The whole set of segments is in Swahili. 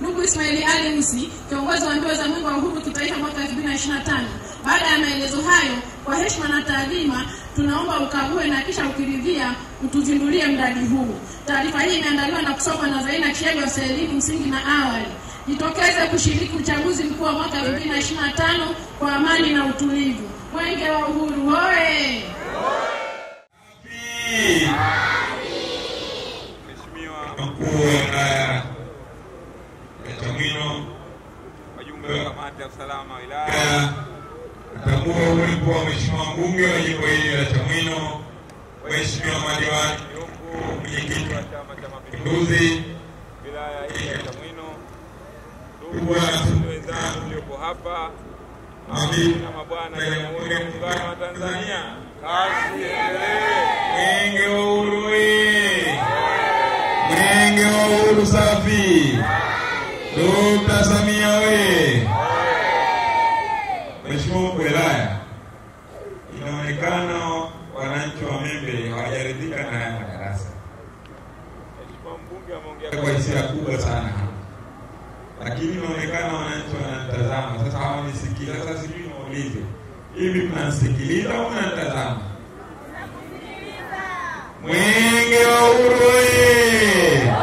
Ndugu Ismaili Ali Musi, kiongozi wa mbio za Mwenge wa Uhuru kitaifa mwaka 2025. Baada ya maelezo hayo, kwa heshima na taadhima, tunaomba ukague na kisha ukiridhia utuzindulie mradi huu. Taarifa hii imeandaliwa na kusomwa na Zaina Kiego wa elimu msingi na awali. Jitokeze kushiriki uchaguzi mkuu wa mwaka 2025 kwa amani na utulivu. Mwenge wa Uhuru hoye! Wajumbe wa kamati ya usalama wa wilaya, natambua uwepo wa mheshimiwa mbunge wa jimbo hili la Chamwino, mheshimiwa madiwani, mwenyekiti wa Chama cha Mapinduzi wilaya hii ya Chamwino, ndugu wanafunzi wenzangu mlioko hapa, mabibi na mabwana ya Jamhuri ya Muungano wa Tanzania, kazi iendelee. Mwenge wa Uhuru oye! Mwenge wa Uhuru safi! Dr. Samia oye! Mheshimiwa mkuu wa wilaya, inaonekana wananchi wa Membe hawajaridhika na haya madarasa. Mheshimiwa mbunge ameongea kwa hisia kubwa sana, lakini inaonekana wananchi wanatazama. Sasa hawanisikiliza. Sasa sijui niwaulize, hivi mnasikiliza au mnatazama? Mwenge wa Uhuru oye!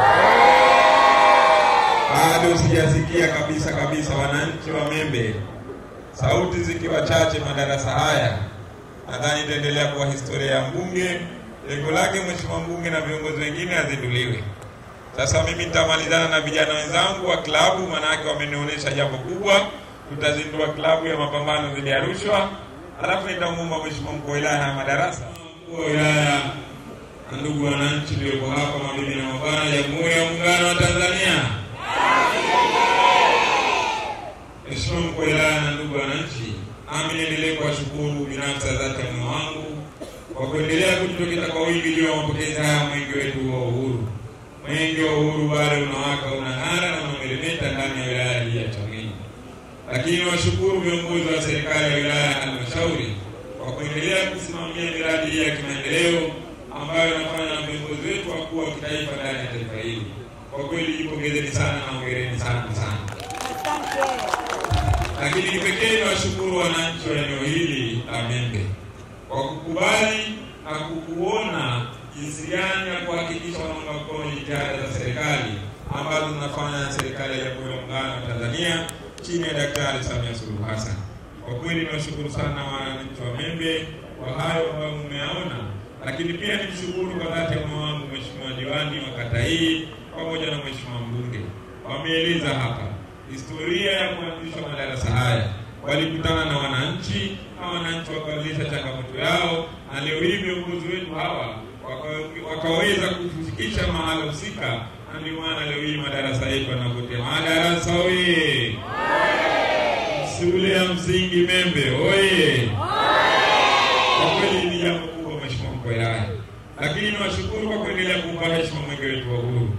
Bado sijasikia kabisa wananchi wa Membe. Sauti zikiwa chache, madarasa haya nadhani itaendelea kuwa historia ya mbunge. Lengo lake mheshimiwa mbunge na viongozi wengine azinduliwe. Sasa mimi nitamalizana na vijana wenzangu wa klabu, manake wamenionyesha jambo kubwa. Tutazindua klabu ya mapambano dhidi ya rushwa. Alafu nitamuomba mheshimiwa mkuu wa wilaya ya madarasa, mkuu wa wilaya, na ndugu wananchi walioko hapa, mabibi na mabwana, Jamhuri ya Muungano wa Tanzania. Mheshimiwa mkuu wa wilaya na ndugu wananchi, nami niendelee kuwashukuru binafsi dhati ya moyo wangu kwa kuendelea kujitokeza kwa wingi juu ya mapokezi haya mwenge wetu wa uhuru. Mwenge wa Uhuru bado unawaka, unang'ara na unameremeta ndani ya wilaya hii ya Chamwino. Lakini washukuru viongozi wa serikali ya wilaya na halmashauri kwa kuendelea kusimamia miradi hii ya kimaendeleo ambayo inafanya na viongozi wetu wakuu wa kitaifa ndani ya taifa hili. Kwa kweli jipongezeni sana na hongereni sana. Lakini kipekee washukuru wananchi wa eneo hili la Membe kwa kukubali na kukuona jinsi gani ya kuhakikisha wanaunga mkono jitihada za serikali ambazo zinafanya na serikali ya Jamhuri ya Muungano wa Tanzania chini ya Daktari Samia Suluhu Hassan. Kwa kweli niwashukuru sana wananchi wa Membe kwa hayo ambayo mmeyaona, lakini pia nimshukuru kwa dhati ya moyo wangu mheshimiwa diwani wa kata hii pamoja na mheshimiwa mbunge. Wameeleza hapa historia ya kuanzisha madarasa haya. Walikutana na wananchi na wananchi wakaeleza changamoto yao, na leo hii viongozi wetu hawa wakaweza kufikisha mahala husika, na ndio maana leo hii madarasa yetu yanapotea. Madarasa oye! Shule ya msingi Membe oye! Kwa kweli ni jambo kubwa mheshimiwa mkuu wa wilaya, lakini nawashukuru kwa kuendelea kumpa heshima mwenge wetu wa uhuru,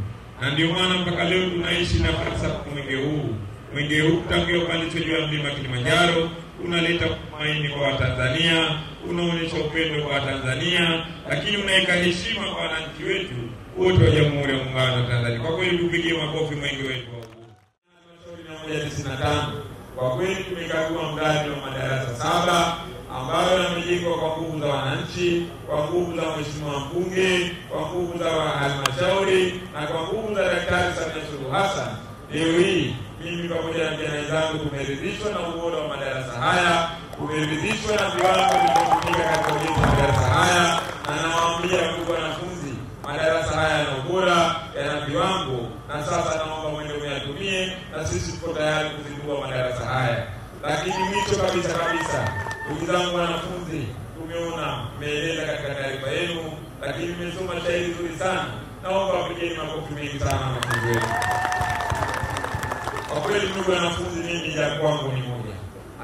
na ndio maana mpaka leo tunaishi na falsafa mwenge huu. Mwenge huu tangia upandishwe juu ya mlima Kilimanjaro unaleta tumaini kwa Watanzania, unaonyesha upendo kwa Watanzania, lakini unaweka heshima kwa wananchi wetu wote wa Jamhuri ya Muungano wa Tanzania. Kwa kweli tupigie makofi mwenge wetu wa uhuru. Halmashauri 195 kwa kweli tumekagua mradi wa madarasa 7 ambayo yamejengwa kwa nguvu za wananchi, kwa nguvu za mheshimiwa mbunge, kwa nguvu za halmashauri na kwa nguvu za Daktari Samia Suluhu Hassan. Leo hii mimi pamoja na vijana wenzangu tumeridhishwa na ubora wa madarasa haya, tumeridhishwa na viwango vilivyotumika katika ujenzi wa madarasa haya, na nawaambia ndugu wanafunzi, madarasa haya yana ubora, yana viwango, na sasa naomba mwende myatumie, na sisi tuko tayari kuzindua madarasa haya. Lakini mwisho kabisa, ndugu zangu wanafunzi, tumeona mmeeleza katika taarifa yenu, lakini mmesoma shairi zuri sana. Naomba pigeni makofi mengi sana wanafunzi wetu. Kwa kweli ndugu wanafunzi, mimi jambo kwangu ni moja.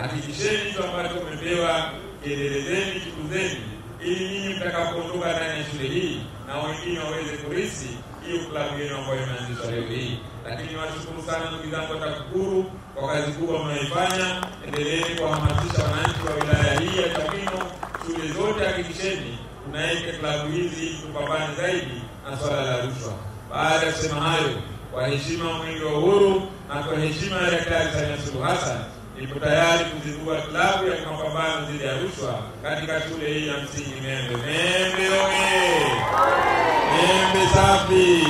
Hakikisheni hizo ambacho mmepewa, kielelezeni, kikuzeni, ili nyinyi mtakapoondoka ndani ya shule hii na wengine waweze kurisi hiyo klabu yenu ambayo imeanzishwa leo hii. Lakini washukuru sana ndugu zangu wa TAKUKURU kwa kazi kubwa mnayoifanya. Endeleeni kuhamasisha wananchi wa wilaya hii ya Chamwino. Shule zote hakikisheni tunaike klabu hizi tupambane zaidi na swala la rushwa. Baada ya kusema hayo, kwa heshima mwenge wa uhuru na kwa heshima ya Daktari Samia Suluhu Hassan, nipo tayari kuzindua klabu ya mapambano dhidi ya rushwa katika shule hii ya msingi Membe. Membe oye! Membe safi!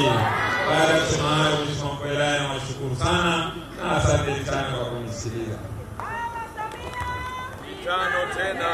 Baada ya kusema hayo, Mheshimiwa Mkuu wa Wilaya, nawashukuru sana na asante sana kwa kunisikiliza. Tano tena.